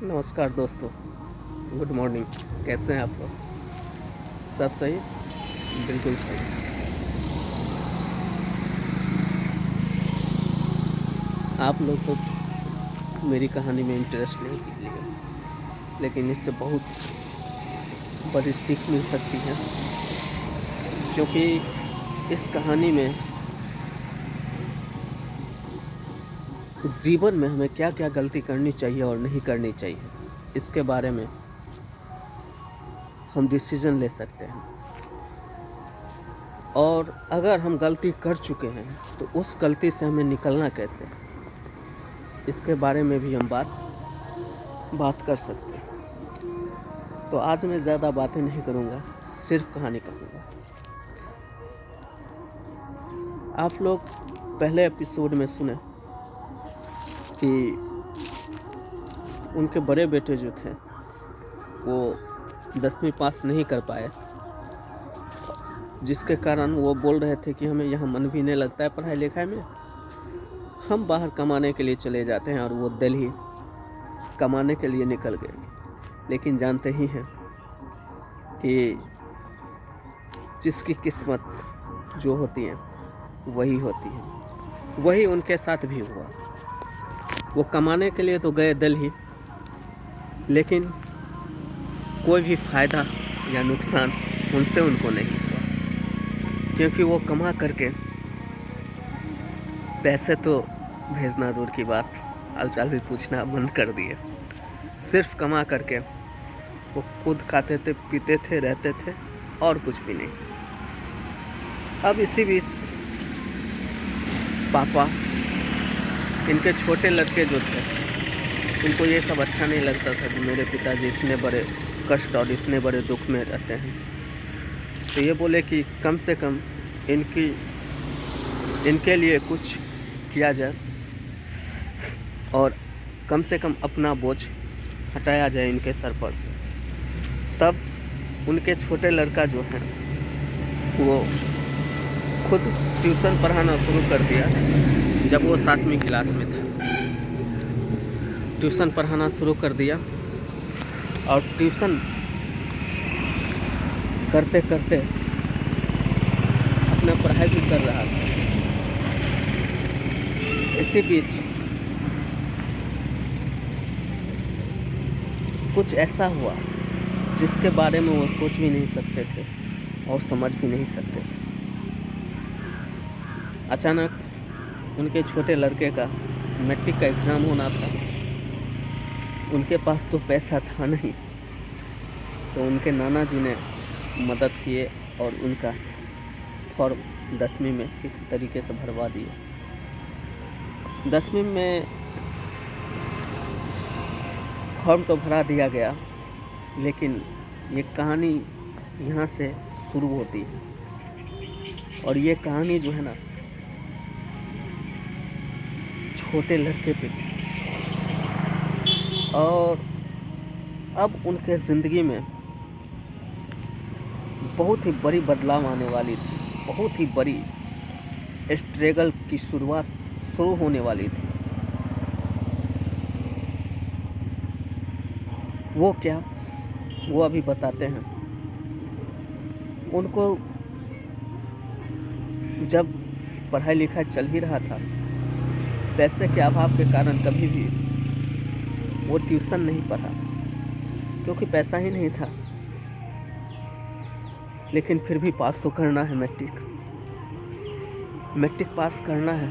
नमस्कार दोस्तों। Good morning. कैसे हैं आप लोग? सब सही? बिल्कुल सही। आप लोग तो मेरी कहानी में इंटरेस्ट नहीं कीजिएगा, लेकिन इससे बहुत बड़ी सीख मिल सकती है, क्योंकि इस कहानी में जीवन में हमें क्या-क्या गलती करनी चाहिए और नहीं करनी चाहिए, इसके बारे में हम डिसीज़न ले सकते हैं। और अगर हम गलती कर चुके हैं, तो उस गलती से हमें निकलना कैसे, इसके बारे में भी हम बात कर सकते हैं। तो आज मैं ज़्यादा बातें नहीं करूँगा, सिर्फ कहानी कहूँगा। आप लोग पहले एपिसोड में सुने कि उनके बड़े बेटे जो थे वो 10वीं पास नहीं कर पाए, जिसके कारण वो बोल रहे थे कि हमें यहाँ मन भी नहीं लगता है पढ़ाई लिखाई में, हम बाहर कमाने के लिए चले जाते हैं। और वो दिल्ली कमाने के लिए निकल गए। लेकिन जानते ही हैं कि जिसकी किस्मत जो होती है वही होती है। वही उनके साथ भी हुआ। वो कमाने के लिए तो गए दिल्ली, लेकिन कोई भी फ़ायदा या नुकसान उनसे उनको नहीं हुआ, क्योंकि वो कमा करके पैसे तो भेजना दूर की बात, हालचाल भी पूछना बंद कर दिए। सिर्फ कमा करके वो खुद खाते थे, पीते थे, रहते थे और कुछ भी नहीं। अब इसी बीच पापा, इनके छोटे लड़के जो थे, उनको ये सब अच्छा नहीं लगता था कि मेरे पिताजी इतने बड़े कष्ट और इतने बड़े दुख में रहते हैं। तो ये बोले कि कम से कम इनके लिए कुछ किया जाए और कम से कम अपना बोझ हटाया जाए इनके सर पर से। तब उनके छोटे लड़का जो है वो खुद ट्यूशन पढ़ाना शुरू कर दिया। जब वो 7वीं क्लास में था, ट्यूशन पढ़ाना शुरू कर दिया और ट्यूशन करते करते अपना पढ़ाई भी कर रहा था। इसी बीच कुछ ऐसा हुआ जिसके बारे में वो सोच भी नहीं सकते थे और समझ भी नहीं सकते थे। अचानक उनके छोटे लड़के का मैट्रिक का एग्ज़ाम होना था। उनके पास तो पैसा था नहीं, तो उनके नाना जी ने मदद किए और उनका फॉर्म 10वीं में किसी तरीके से भरवा दिए। 10वीं में फॉर्म तो भरा दिया गया, लेकिन ये कहानी यहाँ से शुरू होती है। और ये कहानी जो है ना, छोटे लड़के पे, और अब उनके ज़िंदगी में बहुत ही बड़ी बदलाव आने वाली थी। बहुत ही बड़ी स्ट्रगल की शुरुआत शुरू होने वाली थी। वो क्या, वो अभी बताते हैं। उनको जब पढ़ाई लिखाई चल ही रहा था, पैसे के अभाव के कारण कभी भी वो ट्यूशन नहीं पढ़ा, क्योंकि पैसा ही नहीं था। लेकिन फिर भी पास तो करना है, मैट्रिक पास करना है,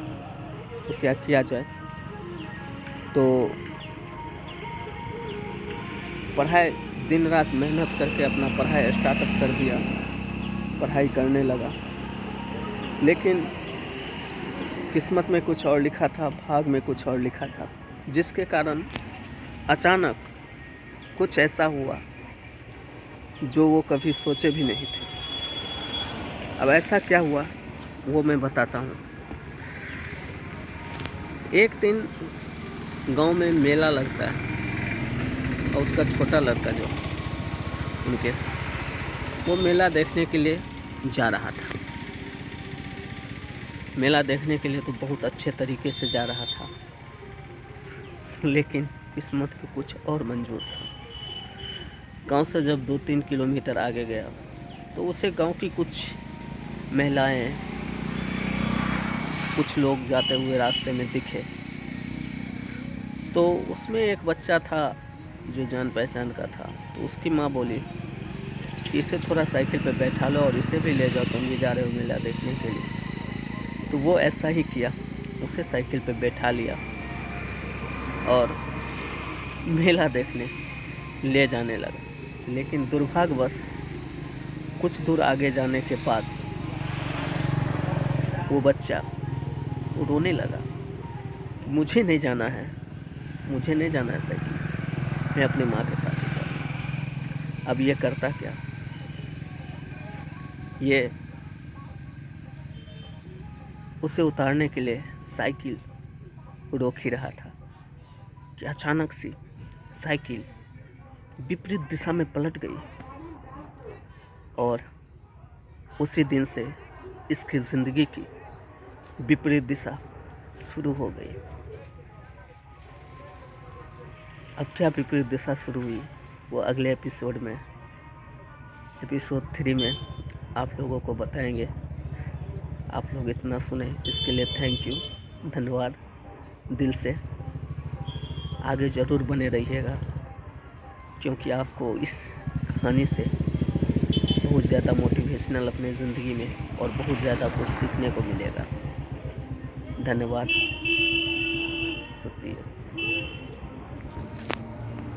तो क्या किया जाए। तो पढ़ाई, दिन रात मेहनत करके अपना पढ़ाई स्टार्टअप कर दिया, पढ़ाई करने लगा। लेकिन किस्मत में कुछ और लिखा था, भाग में कुछ और लिखा था, जिसके कारण अचानक कुछ ऐसा हुआ जो वो कभी सोचे भी नहीं थे। अब ऐसा क्या हुआ वो मैं बताता हूँ। एक दिन गांव में मेला लगता है और उसका छोटा लड़का जो उनके, वो मेला देखने के लिए जा रहा था। मेला देखने के लिए तो बहुत अच्छे तरीके से जा रहा था, लेकिन किस्मत को कुछ और मंजूर था। गांव से जब 2-3 किलोमीटर आगे गया तो उसे गांव की कुछ महिलाएं, कुछ लोग जाते हुए रास्ते में दिखे। तो उसमें एक बच्चा था जो जान पहचान का था। तो उसकी माँ बोली कि इसे थोड़ा साइकिल पे बैठा लो और इसे भी ले जाओ, तुम भी जा रहे हो मेला देखने के लिए। तो वो ऐसा ही किया, उसे साइकिल पे बैठा लिया और मेला देखने ले जाने लगा। लेकिन दुर्भाग्यवश कुछ दूर आगे जाने के बाद वो बच्चा रोने लगा, मुझे नहीं जाना है, मुझे नहीं जाना है साइकिल, मैं अपनी माँ के साथ ही जाऊँ। अब ये करता क्या, ये उसे उतारने के लिए साइकिल रोक ही रहा था कि अचानक से साइकिल विपरीत दिशा में पलट गई और उसी दिन से इसकी ज़िंदगी की विपरीत दिशा शुरू हो गई। अब क्या विपरीत दिशा शुरू हुई वो अगले एपिसोड में, एपिसोड 3 में आप लोगों को बताएंगे। आप लोग इतना सुने इसके लिए थैंक यू, धन्यवाद दिल से। आगे ज़रूर बने रहिएगा क्योंकि आपको इस कहानी से बहुत ज़्यादा मोटिवेशनल अपने ज़िंदगी में और बहुत ज़्यादा कुछ सीखने को मिलेगा। धन्यवाद, शुक्रिया।